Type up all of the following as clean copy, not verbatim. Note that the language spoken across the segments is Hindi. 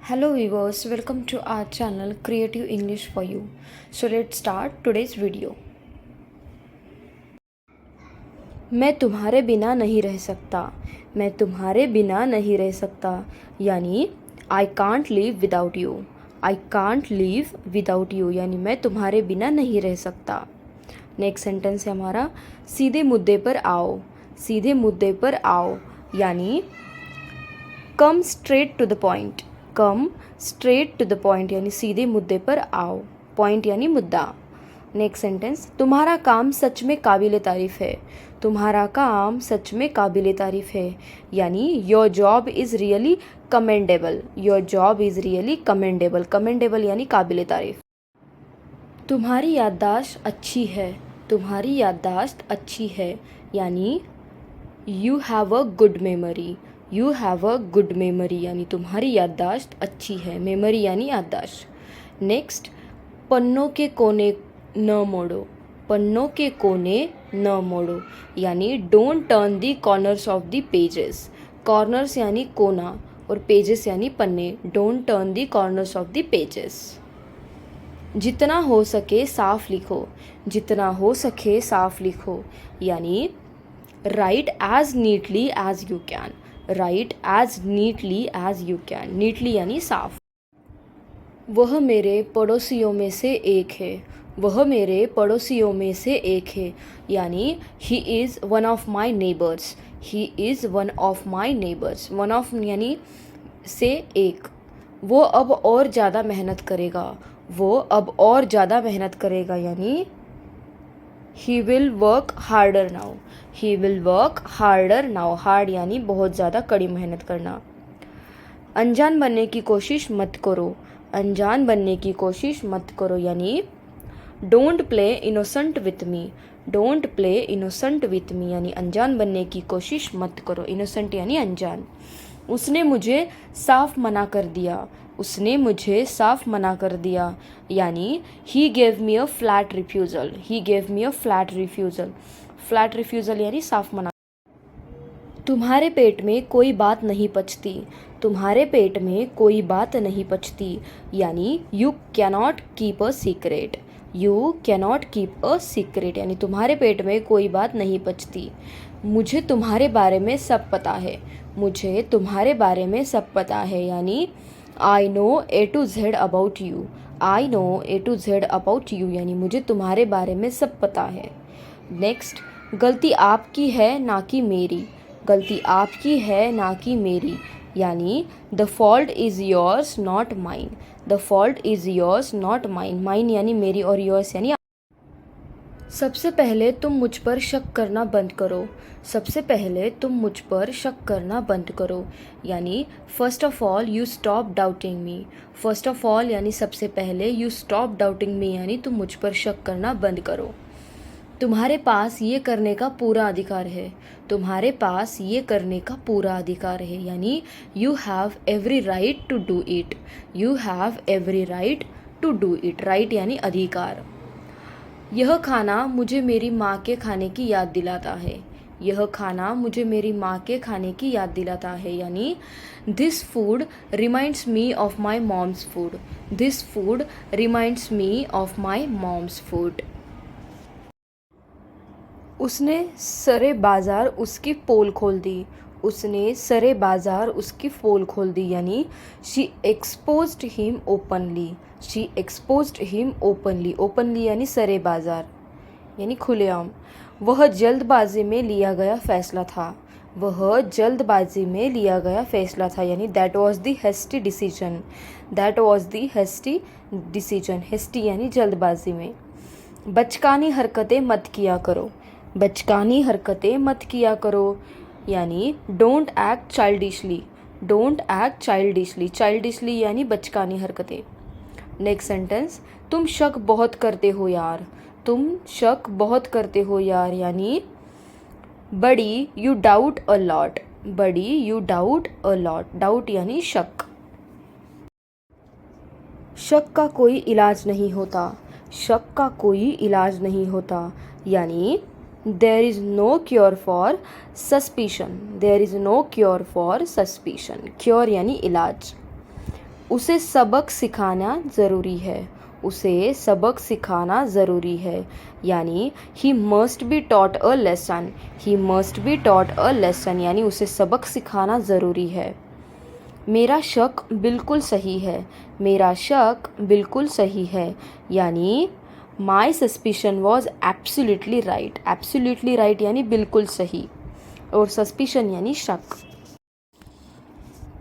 Hello viewers, welcome to our channel Creative English for You. So let's start today's video. मैं तुम्हारे बिना नहीं रह सकता. मैं तुम्हारे बिना नहीं रह सकता यानी I can't live without you. I can't live without you यानी मैं तुम्हारे बिना नहीं रह सकता. नेक्स्ट सेंटेंस है हमारा सीधे मुद्दे पर आओ. सीधे मुद्दे पर आओ यानी come straight to the point. Come straight to the point यानी सीधे मुद्दे पर आओ. पॉइंट यानी मुद्दा. नेक्स्ट सेंटेंस तुम्हारा काम सच में काबिल तारीफ़ है. तुम्हारा काम सच में काबिल तारीफ़ है यानी your job is really commendable. Your job is really commendable. Commendable यानी काबिल तारीफ़. तुम्हारी याददाश्त अच्छी है. तुम्हारी याददाश्त अच्छी है यानी you have a good memory. You have a good memory यानी तुम्हारी याददाश्त अच्छी है. मेमोरी यानी याददाश्त. नेक्स्ट पन्नों के कोने न मोड़ो. पन्नों के कोने न मोड़ो यानी don't turn the corners of the pages. Corners यानी कोना और पेजेस यानी पन्ने. Don't turn the corners of the pages. जितना हो सके साफ लिखो. जितना हो सके साफ लिखो यानी write as neatly as you can. Write as neatly as you can. Neatly यानी साफ. वह मेरे पड़ोसियों में से एक है. वह मेरे पड़ोसियों में से एक है यानी he is one of my neighbours. He is one of my neighbours. One of यानी से एक. वो अब और ज़्यादा मेहनत करेगा. वो अब और ज़्यादा मेहनत करेगा यानी he will work harder now. He will work harder now. Hard यानी बहुत ज़्यादा कड़ी मेहनत करना. अनजान बनने की कोशिश मत करो. अनजान बनने की कोशिश मत करो यानी don't play innocent with me. Don't play innocent with me यानी अनजान बनने की कोशिश मत करो. इनोसेंट यानी अनजान. उसने मुझे साफ मना कर दिया. उसने मुझे साफ मना कर दिया यानी he gave me a flat refusal. He gave me a flat refusal. Flat refusal यानी साफ मना. तुम्हारे पेट में कोई बात नहीं पचती. तुम्हारे पेट में कोई बात नहीं पचती यानी you cannot keep a secret. You cannot keep a secret यानी तुम्हारे पेट में कोई बात नहीं पचती. मुझे तुम्हारे बारे में सब पता है. मुझे तुम्हारे बारे में सब पता है यानी I know A to Z about you. I know A to Z about you यानी मुझे तुम्हारे बारे में सब पता है. नेक्स्ट गलती आपकी है ना कि मेरी. गलती आपकी है ना कि मेरी यानी the fault is yours not mine. The fault is yours not mine. Mine यानी मेरी और योर्स यानी. सबसे पहले तुम मुझ पर शक करना बंद करो. सबसे पहले तुम मुझ पर शक करना बंद करो यानी first of all you stop doubting me. First of all यानी सबसे पहले. यू स्टॉप डाउटिंग मी यानी तुम मुझ पर शक करना बंद करो. तुम्हारे पास ये करने का पूरा अधिकार है. तुम्हारे पास ये करने का पूरा अधिकार है यानी you have every right to do it. You have every right to do it. Right यानी अधिकार. यह खाना मुझे मेरी माँ के खाने की याद दिलाता है. यह खाना मुझे मेरी माँ के खाने की याद दिलाता है यानी this food reminds me of my mom's food. This food reminds me of my mom's food. उसने सरे बाज़ार उसकी पोल खोल दी. उसने सरे बाज़ार उसकी पोल खोल दी यानी she exposed him openly. She exposed him openly. Openly यानी सरे बाज़ार यानी खुलेआम. वह जल्दबाजी में लिया गया फ़ैसला था. वह जल्दबाजी में लिया गया फ़ैसला था यानी that was the hasty decision. That was the hasty decision. Hasty यानी जल्दबाजी में. बचकानी हरकतें मत किया करो. बचकानी हरकतें मत किया करो यानी don't act childishly. Don't act childishly. Childishly यानी बचकानी हरकतें. नेक्स्ट सेंटेंस तुम शक बहुत करते हो यार. तुम शक बहुत करते हो यार यानी बड़ी यू डाउट अ लॉट. बड़ी you doubt a lot. Doubt यानी शक. शक का कोई इलाज नहीं होता. शक का कोई इलाज नहीं होता यानी there is no cure for suspicion. There is no cure for suspicion. Cure यानी इलाज. उसे सबक सिखाना ज़रूरी है, उसे सबक सिखाना ज़रूरी है, यानी he must be taught a lesson, he must be taught a lesson, यानी उसे सबक सिखाना ज़रूरी है। मेरा शक बिल्कुल सही है, मेरा शक बिल्कुल सही है, यानी my suspicion was absolutely right, absolutely right यानी बिल्कुल सही, और सस्पिशन यानी शक।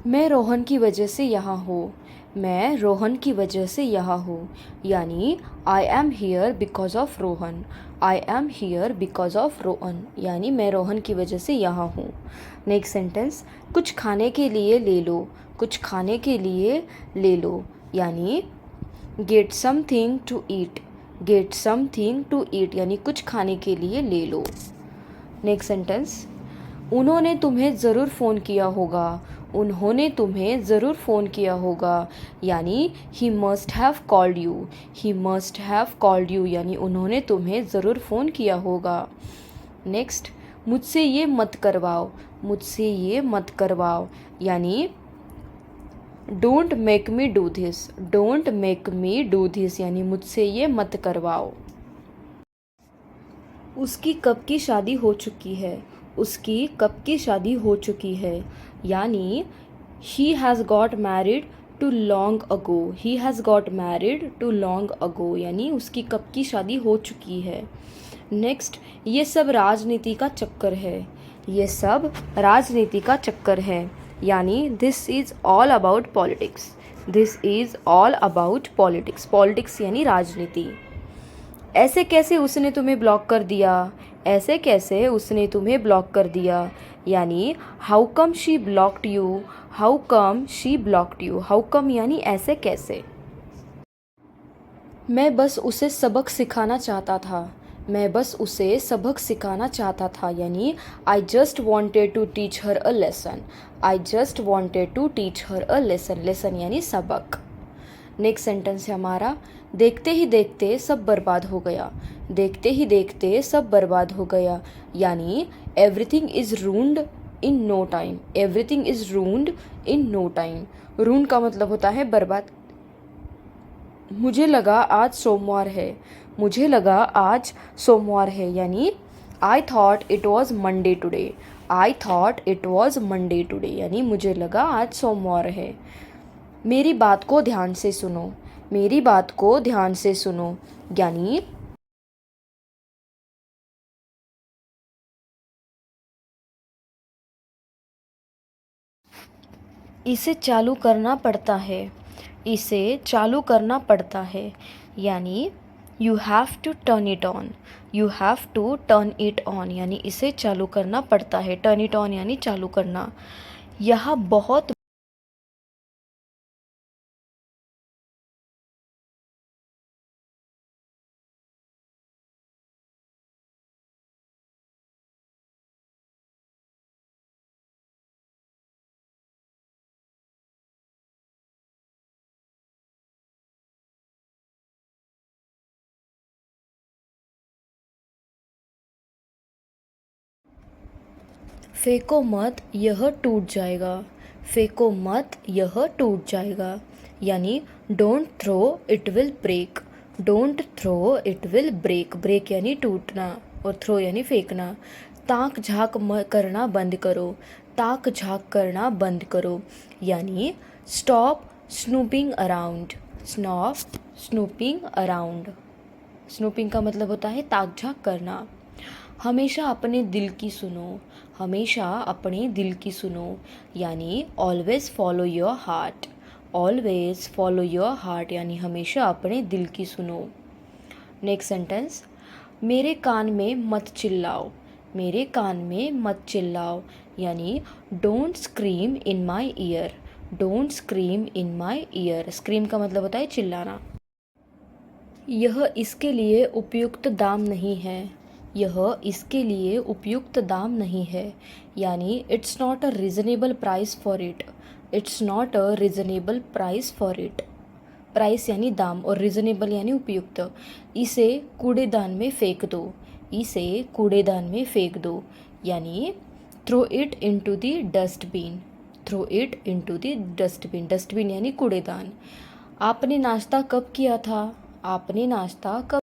मैं रोहन की वजह से यहाँ हूँ, मैं रोहन की वजह से यहाँ हूँ, यानी I am here because of Rohan, I am here because of Rohan, यानी मैं रोहन की वजह से यहाँ हूँ। नेक्स्ट सेंटेंस, कुछ खाने के लिए ले लो, कुछ खाने के लिए ले लो, यानी get something to eat, get something to eat, यानी कुछ खाने के लिए ले लो। नेक्स्ट सेंटेंस, उन्होंने तुम्हें ज़रूर फ़ोन किया होगा, उन्होंने तुम्हें ज़रूर फ़ोन किया होगा, यानी he must have called you, he must have called you, यानी उन्होंने तुम्हें ज़रूर फ़ोन किया होगा। नेक्स्ट, मुझसे ये मत करवाओ, मुझसे ये मत करवाओ, यानी don't make me do this, don't make me do this, यानी मुझसे ये मत करवाओ। उसकी कब की शादी हो चुकी है, उसकी कब की शादी हो चुकी है, यानी he has got married too long ago, he has got married too long ago, यानी उसकी कब की शादी हो चुकी है। नेक्स्ट, ये सब राजनीति का चक्कर है, ये सब राजनीति का चक्कर है, यानी this is all about politics, this is all about politics, politics यानी राजनीति। ऐसे कैसे उसने तुम्हें ब्लॉक कर दिया, ऐसे कैसे उसने तुम्हें ब्लॉक कर दिया, यानी how come she blocked you, how come she blocked you, how come यानी ऐसे कैसे। मैं बस उसे सबक सिखाना चाहता था, मैं बस उसे सबक सिखाना चाहता था, यानी I just wanted to teach her a lesson, I just wanted to teach her a lesson, lesson यानी सबक। नेक्स्ट सेंटेंस है हमारा, देखते ही देखते सब बर्बाद हो गया, देखते ही देखते सब बर्बाद हो गया, यानी everything is ruined in no time, everything is ruined in no time. Ruined का मतलब होता है बर्बाद। मुझे लगा आज सोमवार है, मुझे लगा आज सोमवार है, यानी I thought it was Monday today, I thought it was Monday today, यानी मुझे लगा आज सोमवार है। मेरी बात को ध्यान से सुनो, मेरी बात को ध्यान से सुनो, यानी इसे चालू करना पड़ता है, इसे चालू करना पड़ता है, यानी you have to turn it on, you have to turn it on, यानी इसे चालू करना पड़ता है, टर्न इट ऑन यानी चालू करना। यह बहुत फेंको मत यह टूट जाएगा, फेंको मत यह टूट जाएगा, यानी don't throw it will break, don't throw it will break, break यानी टूटना और थ्रो यानी फेंकना। ताक झांक करना बंद करो, ताक झांक करना बंद करो, यानी stop snooping around, stop snooping around. Snooping का मतलब होता है ताक झांक करना। हमेशा अपने दिल की सुनो, हमेशा अपने दिल की सुनो, यानी always follow your heart, always follow your heart, यानी हमेशा अपने दिल की सुनो। नेक्स्ट सेंटेंस, मेरे कान में मत चिल्लाओ, मेरे कान में मत चिल्लाओ, यानी don't scream in my year, don't scream in my year. Scream का मतलब होता है चिल्लाना। यह इसके लिए उपयुक्त दाम नहीं है, यह इसके लिए उपयुक्त दाम नहीं है, यानी it's not a reasonable price for it, it's not a reasonable price for it. Price यानी दाम और रीज़नेबल यानी उपयुक्त। इसे कूड़ेदान में फेंक दो, इसे कूड़ेदान में फेंक दो, यानी throw it into the dustbin, throw it into the dustbin, dustbin यानी कूड़ेदान। आपने नाश्ता कब किया था? आपने नाश्ता कब?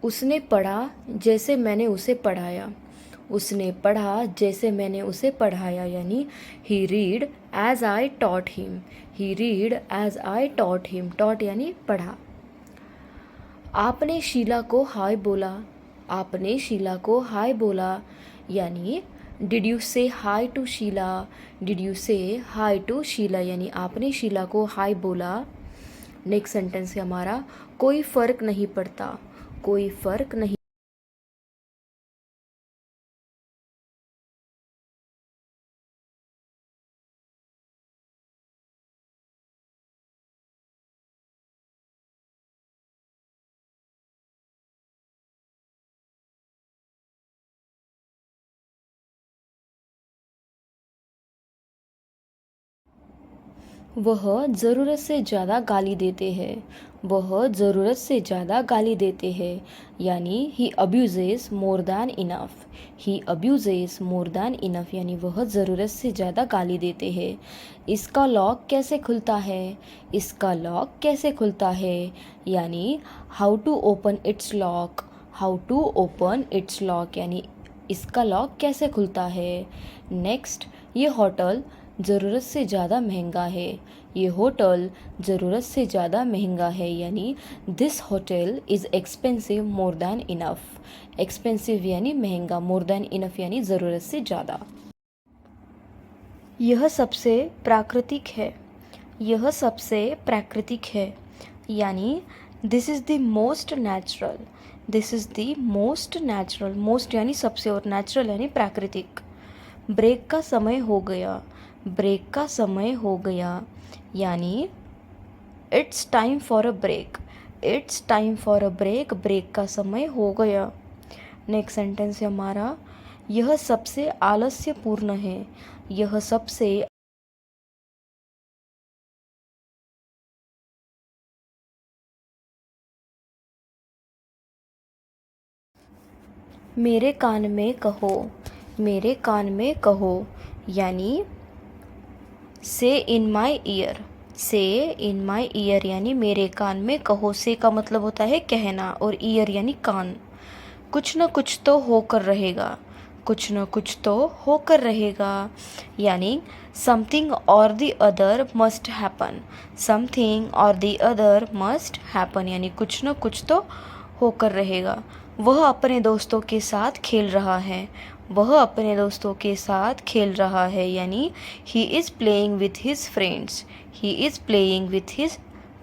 उसने पढ़ा जैसे मैंने उसे पढ़ाया। उसने पढ़ा जैसे मैंने उसे पढ़ाया यानी he read as I taught him. He read as I taught him, taught यानी पढ़ा। आपने शीला को हाय बोला। आपने शीला को हाय बोला यानी डिड यू से हाय टू शीला। डिड यू से हाय टू शीला यानी आपने शीला को हाय बोला। नेक्स्ट सेंटेंस है हमारा कोई फ़र्क नहीं पड़ता। कोई फ़र्क नहीं। वह ज़रूरत से ज़्यादा गाली देते हैं। वह ज़रूरत से ज़्यादा गाली देते हैं यानी ही अब्यूजेस मोर दैन इनफ। ही अब्यूजेस मोर दैन इनफ यानी वह ज़रूरत से ज़्यादा गाली देते हैं। इसका लॉक कैसे खुलता है? इसका लॉक कैसे खुलता है यानी how to open its lock. How to open its lock यानी इसका लॉक कैसे खुलता है। नेक्स्ट, ये होटल ज़रूरत से ज़्यादा महंगा है। ये होटल ज़रूरत से ज़्यादा महंगा है यानी this hotel is expensive more than enough. Expensive यानी महंगा, मोर दैन इनफ यानी ज़रूरत से ज़्यादा। यह सबसे प्राकृतिक है। यह सबसे प्राकृतिक है यानी this is the most natural. This is the most natural, most यानी सबसे और नेचुरल यानी प्राकृतिक। ब्रेक का समय हो गया। ब्रेक का समय हो गया यानी it's time for a break. It's time for a break, break का समय हो गया। नेक्स्ट सेंटेंस है हमारा यह सबसे आलस्यपूर्ण है। यह सबसे। मेरे कान में कहो। मेरे कान में कहो यानी से इन माई ईयर। से इन माई ईयर यानी मेरे कान में कहो। से का मतलब होता है कहना और ईयर यानी कान। कुछ न कुछ तो होकर रहेगा। कुछ न कुछ तो होकर रहेगा यानी समथिंग और the other must happen. Something और द अदर मस्ट हैपन यानी कुछ न कुछ तो होकर रहेगा। वह अपने दोस्तों के साथ खेल रहा है। वह अपने दोस्तों के साथ खेल रहा है यानी he is playing with his friends. He is playing with his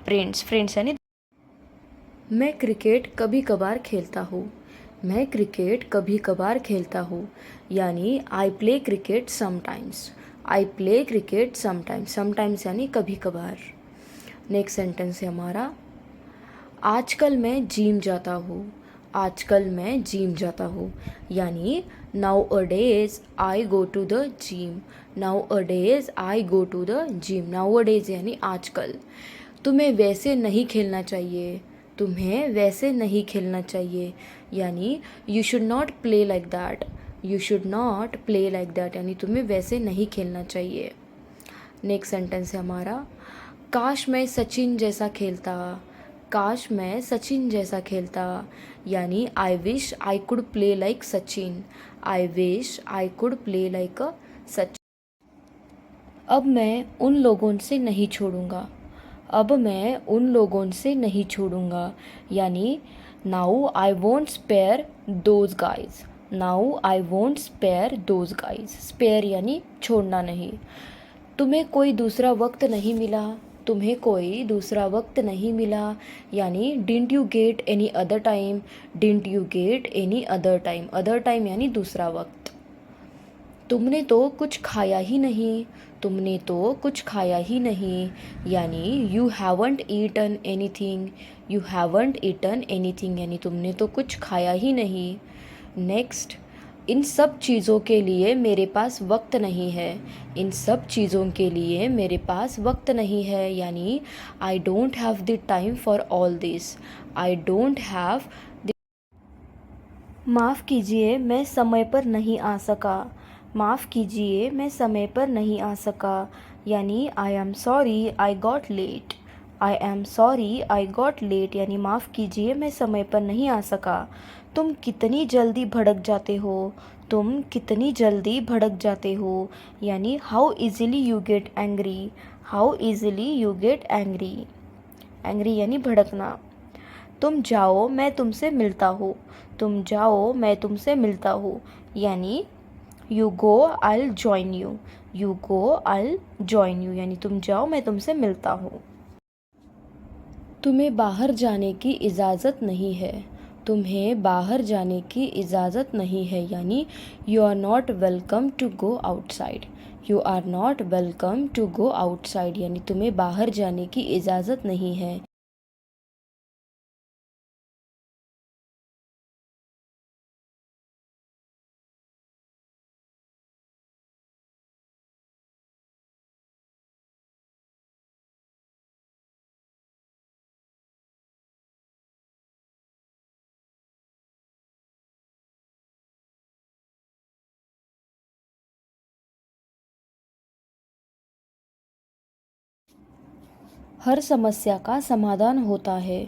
friends. Friends यानी। मैं क्रिकेट कभी कभार खेलता हूँ। मैं क्रिकेट कभी कभार खेलता हूँ यानी I play cricket sometimes. I play cricket sometimes. Sometimes यानी कभी कभार। नेक्स्ट सेंटेंस है हमारा आजकल मैं जिम जाता हूँ। आजकल मैं जिम जाता हूँ यानी nowadays I go to the gym. Nowadays I go to the gym. Nowadays यानी आजकल। तुम्हें वैसे नहीं खेलना चाहिए। तुम्हें वैसे नहीं खेलना चाहिए यानी you should not play like that. You should not play like that यानी तुम्हें वैसे नहीं खेलना चाहिए। नेक्स्ट सेंटेंस है हमारा काश मैं सचिन जैसा खेलता। काश मैं सचिन जैसा खेलता यानी I wish I could play like Sachin. I wish I could play like अ सचिन। अब मैं उन लोगों से नहीं छोड़ूंगा। अब मैं उन लोगों से नहीं छोड़ूंगा यानी now I won't spare those guys. Now I won't spare those guys. Spare यानी छोड़ना नहीं। तुम्हें कोई दूसरा वक्त नहीं मिला। तुम्हें कोई दूसरा वक्त नहीं मिला यानी didn't you get any other time. Didn't you get any other time. Other time यानी दूसरा वक्त। तुमने तो कुछ खाया ही नहीं, तुमने तो कुछ खाया ही नहीं, यानी you haven't eaten anything, you haven't eaten anything, यानी तुमने तो कुछ खाया ही नहीं। नेक्स्ट, इन सब चीज़ों के लिए मेरे पास वक्त नहीं है, इन सब चीज़ों के लिए मेरे पास वक्त नहीं है, यानी I don't have the time for all this, I don't have. माफ़ कीजिए मैं समय पर नहीं आ सका, माफ़ कीजिए मैं समय पर नहीं आ सका, यानी I am sorry I got late, I am sorry I got late, यानी माफ़ कीजिए मैं समय पर नहीं आ सका। तुम कितनी जल्दी भड़क जाते हो, तुम कितनी जल्दी भड़क जाते हो, यानी how easily you get angry, how easily you get angry, angry यानी भड़कना। तुम जाओ मैं तुमसे मिलता हूँ, तुम जाओ मैं तुमसे मिलता हूँ, यानी you go I join you, you go I join you, यानी तुम जाओ मैं तुमसे मिलता हूँ। तुम्हें बाहर जाने की इजाज़त नहीं है, तुम्हें बाहर जाने की इजाज़त नहीं है, यानी you are not welcome to go outside, you are not welcome to go outside, यानी तुम्हें बाहर जाने की इजाज़त नहीं है। हर समस्या का समाधान होता है,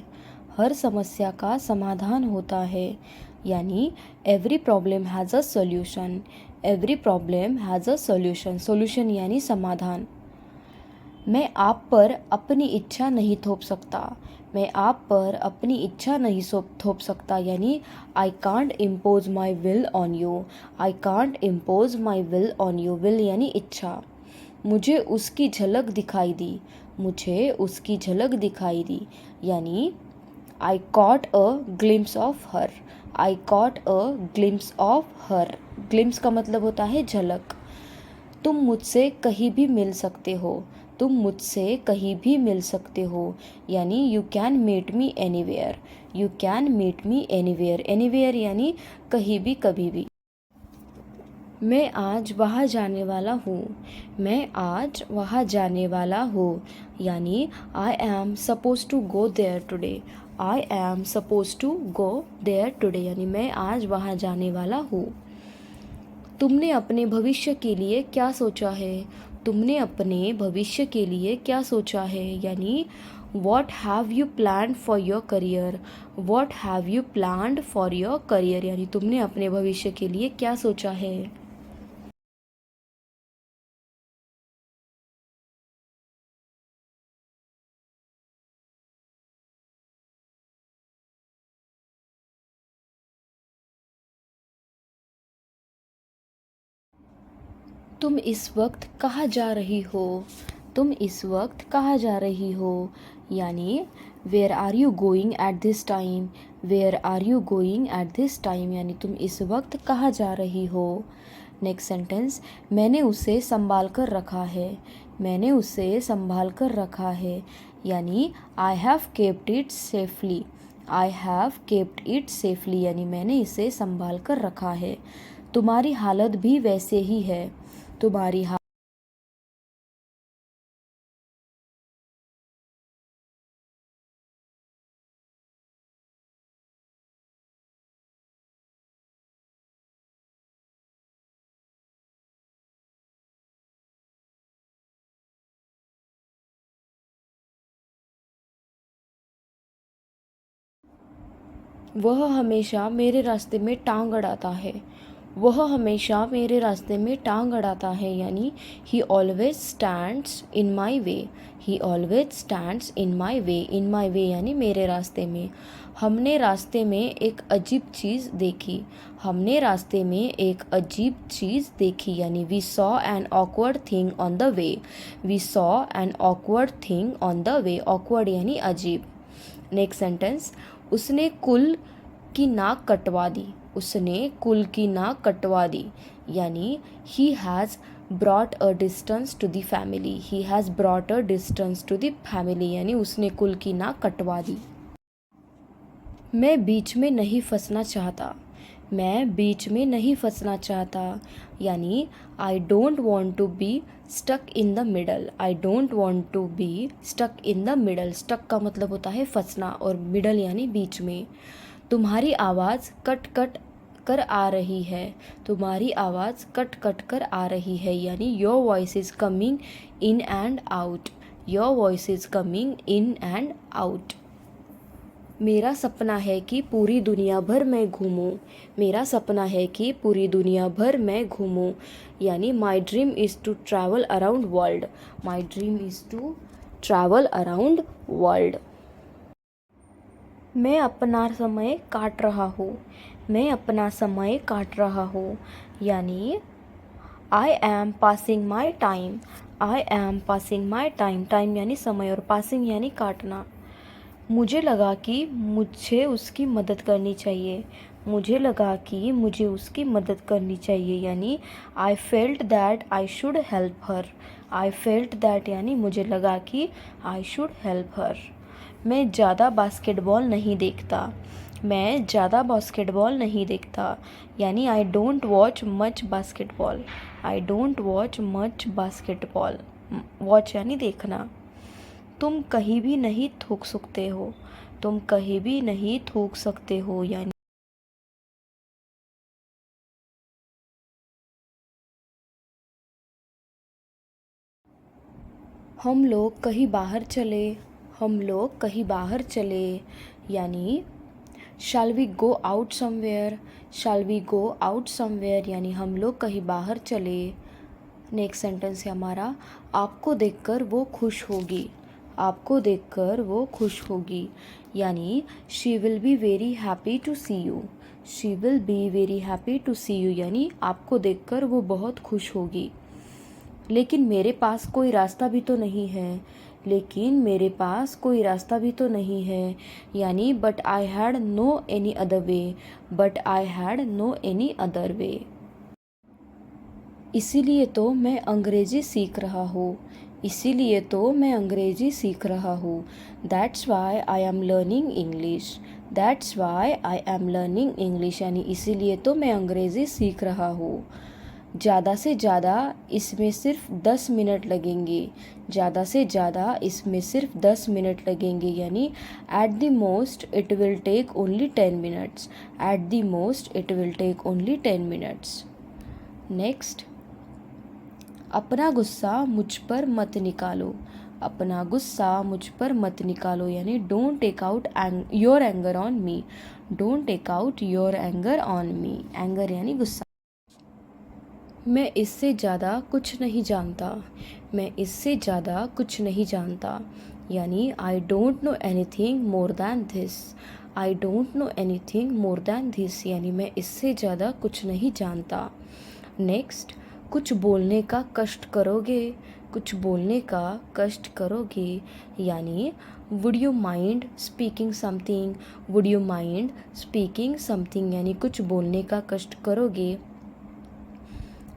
हर समस्या का समाधान होता है, यानी every problem has a solution, every problem has a solution, solution यानी समाधान। मैं आप पर अपनी इच्छा नहीं थोप सकता, मैं आप पर अपनी इच्छा नहीं थोप सकता, यानी I can't impose my will on you, I can't impose my will on you, will यानी इच्छा। मुझे उसकी झलक दिखाई दी, मुझे उसकी झलक दिखाई दी, यानी आई caught a glimpse of her, I caught a glimpse of her, glimpse का मतलब होता है झलक। तुम मुझसे कहीं भी मिल सकते हो, तुम मुझसे कहीं भी मिल सकते हो, यानी you can meet me anywhere, you can meet me anywhere, anywhere यानी कहीं भी कभी भी। मैं आज वहाँ जाने वाला हूँ, मैं आज वहाँ जाने वाला हूँ, यानी I am suppose to go there today, I am suppose to go there today, यानी मैं आज वहाँ जाने वाला हूँ। तुमने अपने भविष्य के लिए क्या सोचा है, तुमने अपने भविष्य के लिए क्या सोचा है, यानी what have you planned for your career, what have you planned for your career, यानी तुमने अपने भविष्य के लिए क्या सोचा है। तुम इस वक्त कहाँ जा रही हो, तुम इस वक्त कहाँ जा रही हो, यानी where are you going at this time, where are you going at this time, यानी तुम इस वक्त कहाँ जा रही हो। नेक्स्ट सेंटेंस, मैंने उसे संभाल कर रखा है, मैंने उसे संभाल कर रखा है, यानी I have kept it safely, I have kept it safely, यानी मैंने इसे संभाल कर रखा है। तुम्हारी हालत भी वैसे ही है, तुम्हारी वह हमेशा मेरे रास्ते में टांग अड़ाता है, वह हमेशा मेरे रास्ते में टांग अड़ाता है, यानी he always stands in my way, he always stands in my way, in my way यानी मेरे रास्ते में। हमने रास्ते में एक अजीब चीज़ देखी, हमने रास्ते में एक अजीब चीज़ देखी, यानी we saw an awkward thing on the way, we saw an awkward thing on the way, awkward यानी अजीब। नेक्स्ट सेंटेंस, उसने कुल की नाक कटवा दी, उसने कुल की नाक कटवा दी, यानी he has brought a distance to the family, he has brought a distance to the family, यानी उसने कुल की नाक कटवा दी। मैं बीच में नहीं फंसना चाहता, मैं बीच में नहीं फंसना चाहता, यानी I don't want to be stuck in the middle, I don't want to be stuck in the middle. Stuck का मतलब होता है फंसना और मिडल यानी बीच में। तुम्हारी आवाज़ कट कट कर आ रही है, तुम्हारी आवाज़ कट कट कर आ रही है, यानी your voice is coming in and out, your voice is coming in and out. मेरा सपना है कि पूरी दुनिया भर मैं घूमूं, मेरा सपना है कि पूरी दुनिया भर मैं घूमूं, यानी my dream is to travel around world, my dream is to travel around world. मैं अपना समय काट रहा हूँ, मैं अपना समय काट रहा हूँ, यानी I M passing my time, I am passing my time. Time यानी समय और पासिंग यानी काटना। मुझे लगा कि मुझे उसकी मदद करनी चाहिए, मुझे लगा कि मुझे उसकी मदद करनी चाहिए, यानी I felt that I should help her, I felt that यानी मुझे लगा कि आई शुड हेल्प हर। मैं ज़्यादा बास्केटबॉल नहीं देखता, मैं ज़्यादा बास्केटबॉल नहीं देखता, यानी I don't watch much basketball, I don't watch much basketball. Watch यानी देखना। तुम कहीं भी नहीं थूक सकते हो, तुम कहीं भी नहीं थूक सकते हो, यानी हम लोग कहीं बाहर चले, हम लोग कहीं बाहर चले, यानी shall we go out somewhere, shall we go out somewhere, यानी हम लोग कहीं बाहर चले। नेक्स्ट सेंटेंस है हमारा, आपको देखकर वो खुश होगी, आपको देखकर वो खुश होगी, यानी she will be very happy to see you, she will be very happy to see you, यानी आपको देखकर वो बहुत खुश होगी। लेकिन मेरे पास कोई रास्ता भी तो नहीं है, लेकिन मेरे पास कोई रास्ता भी तो नहीं है, यानी but I had no any other way, but I had no any other way. इसीलिए तो मैं अंग्रेज़ी सीख रहा हूँ, इसीलिए तो मैं अंग्रेज़ी सीख रहा हूँ। That's why I am learning English, that's why I am learning English, यानी इसीलिए तो मैं अंग्रेज़ी सीख रहा हूँ। ज़्यादा से ज़्यादा इसमें सिर्फ 10 मिनट लगेंगे, ज़्यादा से ज़्यादा इसमें सिर्फ 10 मिनट लगेंगे, यानी at the most it will take only 10 minutes, at the most it will take only 10 minutes. Next, अपना गुस्सा मुझ पर मत निकालो, अपना गुस्सा मुझ पर मत निकालो, यानी don't take out your anger on me, don't take out your anger on me. Anger यानी गुस्सा। मैं इससे ज़्यादा कुछ नहीं जानता, मैं इससे ज़्यादा कुछ नहीं जानता, यानी I don't know anything more than this, I don't know anything more than this, यानी मैं इससे ज़्यादा कुछ नहीं जानता। नेक्स्ट, कुछ बोलने का कष्ट करोगे, कुछ बोलने का कष्ट करोगे, यानी would you mind speaking something, would you mind speaking something, यानी कुछ बोलने का कष्ट करोगे।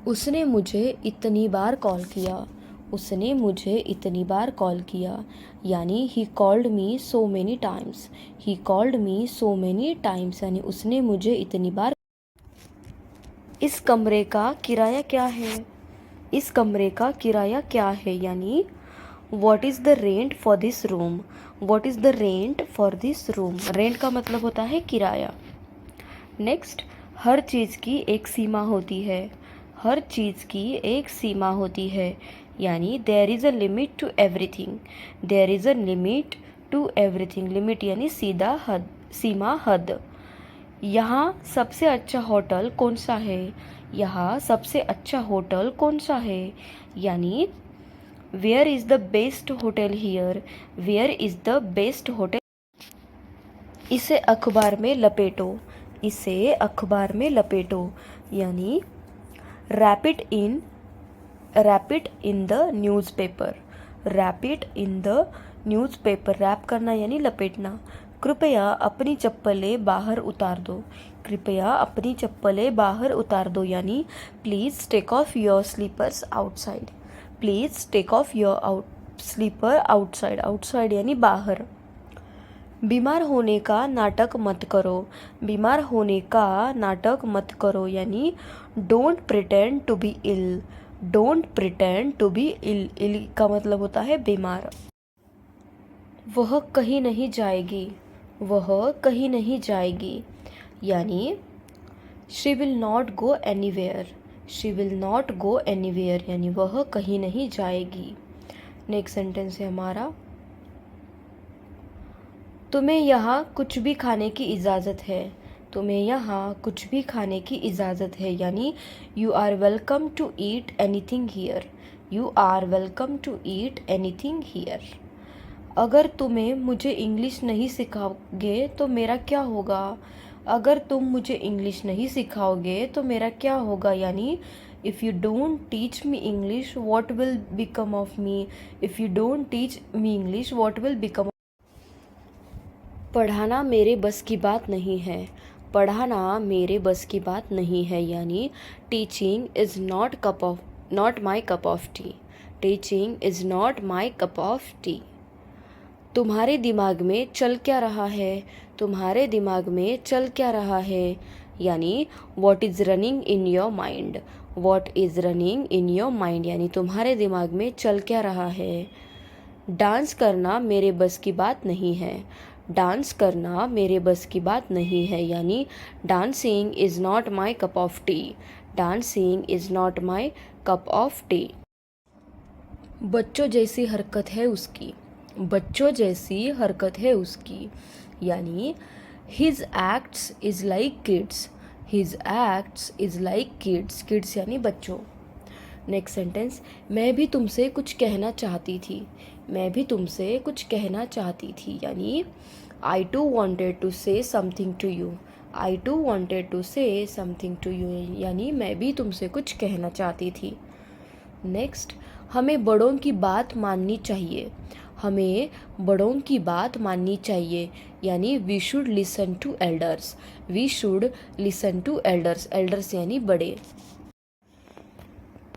उसने मुझे इतनी बार कॉल किया, उसने मुझे इतनी बार कॉल किया, यानी he called me so many times, he called me so many times, यानी उसने मुझे इतनी बार। इस कमरे का किराया क्या है, इस कमरे का किराया क्या है, यानी what is the rent for this room, what is the rent for this room. Rent का मतलब होता है किराया। नेक्स्ट, हर चीज़ की एक सीमा होती है, हर चीज़ की एक सीमा होती है, यानी there is a limit to everything, there is a limit to everything. Limit यानी सीधा हद, सीमा हद। यहाँ सबसे अच्छा होटल कौन सा है, यहाँ सबसे अच्छा होटल कौन सा है, यानी where is the best hotel here, where is the best hotel. इसे अखबार में लपेटो, इसे अखबार में लपेटो, यानी wrap it in the newspaper, wrap it in the newspaper. Wrap करना यानी लपेटना। कृपया अपनी चप्पलें बाहर उतार दो, कृपया अपनी चप्पलें बाहर उतार दो, यानी please take off your slippers outside. Please take off your slipper outside. Outside यानी बाहर। बीमार होने का नाटक मत करो। बीमार होने का नाटक मत करो यानी don't pretend to be ill. Don't pretend to be ill. Ill का मतलब होता है बीमार। वह कहीं नहीं जाएगी। वह कहीं नहीं जाएगी यानी she will not go anywhere. She will not go anywhere यानी वह कहीं नहीं जाएगी। नेक्स्ट सेंटेंस है हमारा, तुम्हें यहाँ कुछ भी खाने की इजाज़त है। तुम्हें यहाँ कुछ भी खाने की इजाज़त है यानी you are welcome to eat anything here. You are welcome to eat anything here. अगर तुम्हें मुझे इंग्लिश नहीं सिखाओगे तो मेरा क्या होगा। अगर तुम मुझे इंग्लिश नहीं सिखाओगे तो मेरा क्या होगा यानी if you don't teach me English what will become of me. If you don't teach me English what will become. पढ़ाना मेरे बस की बात नहीं है। पढ़ाना मेरे बस की बात नहीं है यानी teaching is not my cup of T. Teaching is not my cup of T. तुम्हारे दिमाग में चल क्या रहा है। तुम्हारे दिमाग में चल क्या रहा है यानी what is running in your mind. What is running in your mind यानी तुम्हारे दिमाग में चल क्या रहा है। डांस करना मेरे बस की बात नहीं है। डांस करना मेरे बस की बात नहीं है यानी dancing is not my cup of T. Dancing is not my cup of T. बच्चों जैसी हरकत है उसकी। बच्चों जैसी हरकत है उसकी यानी his acts is like kids. His acts is like kids. Kids यानी बच्चों। नेक्स्ट सेंटेंस, मैं भी तुमसे कुछ कहना चाहती थी। मैं भी तुमसे कुछ कहना चाहती थी यानी I too wanted to say something to you. I too wanted to say something to you यानी मैं भी तुमसे कुछ कहना चाहती थी। नेक्स्ट, हमें बड़ों की बात माननी चाहिए। हमें बड़ों की बात माननी चाहिए यानी we should listen to elders. We should listen to elders. Elders यानी बड़े।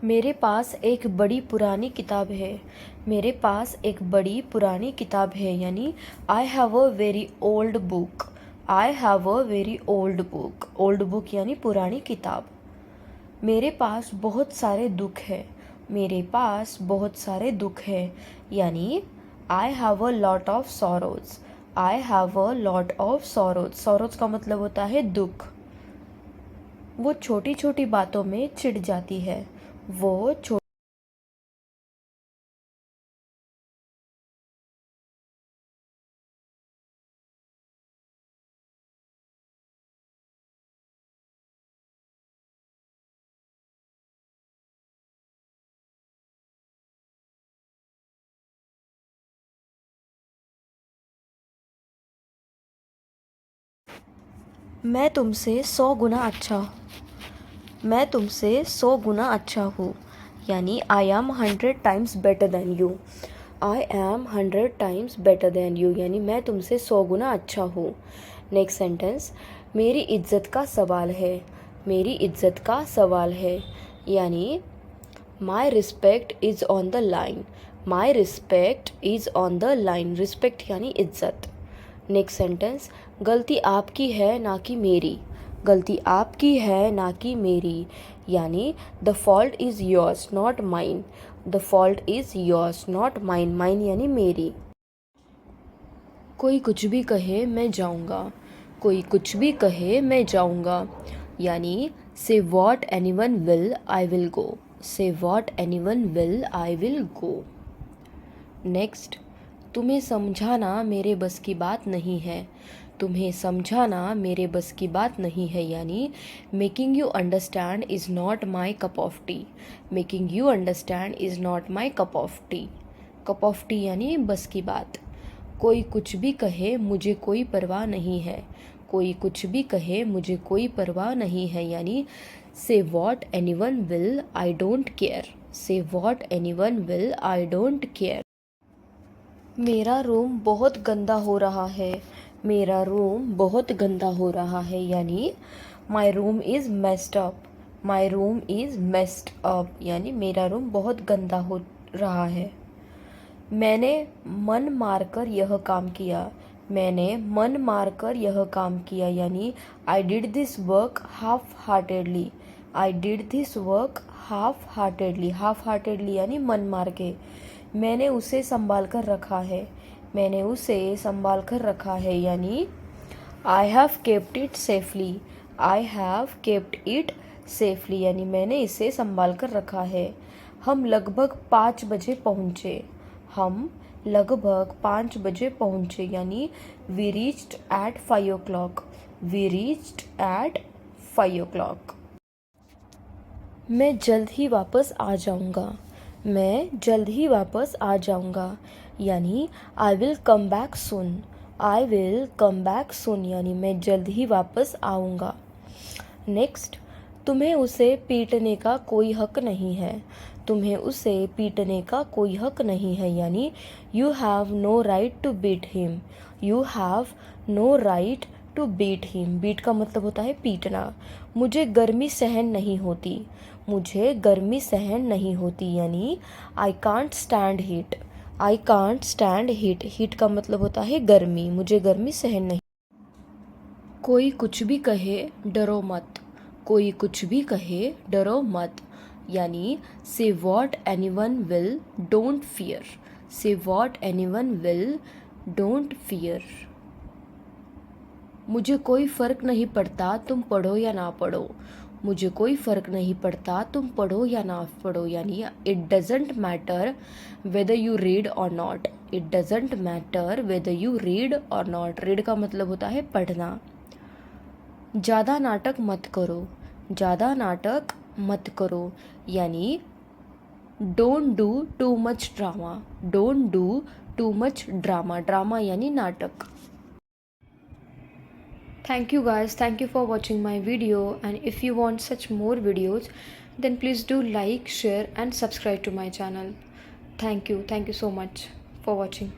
मेरे पास एक बड़ी पुरानी किताब है। मेरे पास एक बड़ी पुरानी किताब है यानी I have a very old book. I have a very old book. Old book यानी पुरानी किताब। मेरे पास बहुत सारे दुख है। मेरे पास बहुत सारे दुख है यानी I have a lot of sorrows. I have a lot of sorrows. Sorrows का मतलब होता है दुख। वो छोटी छोटी बातों में चिढ़ जाती है। वो मैं तुमसे 100 गुना अच्छा। मैं तुमसे 100 गुना अच्छा हूँ यानी I M 100 times better than you. I am 100 times better than you यानी मैं तुमसे 100 गुना अच्छा हूँ। नेक्स्ट सेंटेंस, मेरी इज्जत का सवाल है। मेरी इज्जत का सवाल है यानी my respect is on the line. My respect is on the line. Respect यानी इज्जत। नेक्स्ट सेंटेंस, गलती आपकी है ना कि मेरी। गलती आपकी है ना कि मेरी यानी the fault is yours not mine. The fault is yours not mine. Mine यानी मेरी। कोई कुछ भी कहे मैं जाऊँगा। कोई कुछ भी कहे मैं जाऊँगा यानी say what anyone will I will go. Say what anyone will I will go. Next, तुम्हें समझाना मेरे बस की बात नहीं है। तुम्हें समझाना मेरे बस की बात नहीं है यानी making you understand is not my cup of T. Making you understand is not my cup of T. Cup of T यानी बस की बात। कोई कुछ भी कहे मुझे कोई परवाह नहीं है। कोई कुछ भी कहे मुझे कोई परवाह नहीं है यानी say what anyone will I don't care. Say what anyone will I don't care. मेरा रूम बहुत गंदा हो रहा है। मेरा रूम बहुत गंदा हो रहा है, यानी my room is messed up. My room is messed up यानी मेरा रूम बहुत गंदा हो रहा है। मैंने मन मारकर यह काम किया। मैंने मन मारकर यह काम किया यानी I did this work half heartedly. I did this work half heartedly. Half heartedly यानी मन मार के। मैंने उसे संभाल कर रखा है। मैंने उसे संभाल कर रखा है यानी I have kept it safely. I have kept it safely यानी मैंने इसे संभाल कर रखा है। हम लगभग 5 बजे पहुँचे। हम लगभग 5 बजे पहुँचे यानी we reached at 5 o'clock। We reached at 5 o'clock। मैं जल्द ही वापस आ जाऊँगा। मैं जल्द ही वापस आ जाऊँगा यानी I will come back soon. I will come back soon यानी मैं जल्द ही वापस आऊँगा। नेक्स्ट, तुम्हें उसे पीटने का कोई हक नहीं है। तुम्हें उसे पीटने का कोई हक नहीं है यानी you have no right to beat him. You have no right to beat him. Beat का मतलब होता है पीटना। मुझे गर्मी सहन नहीं होती। मुझे गर्मी सहन नहीं होती यानी I can't stand heat. I can't stand heat. Heat का मतलब होता है गर्मी। मुझे गर्मी सहन नहीं। कोई कुछ भी कहे डरो मत। कोई कुछ भी कहे डरो मत यानी say what anyone will don't fear. Say what anyone will don't fear. मुझे कोई फ़र्क नहीं पड़ता तुम पढ़ो या ना पढ़ो। मुझे कोई फ़र्क नहीं पड़ता तुम पढ़ो या ना पढ़ो यानी it doesn't matter whether you read or not. It doesn't matter whether you read or not. Read का मतलब होता है पढ़ना। ज़्यादा नाटक मत करो। ज़्यादा नाटक मत करो यानी don't do too much drama. Don't do too much drama. Drama यानी नाटक। Thank you guys. Thank you for watching my video, and if you want such more videos then please do like, share and subscribe to my channel. Thank you so much for watching.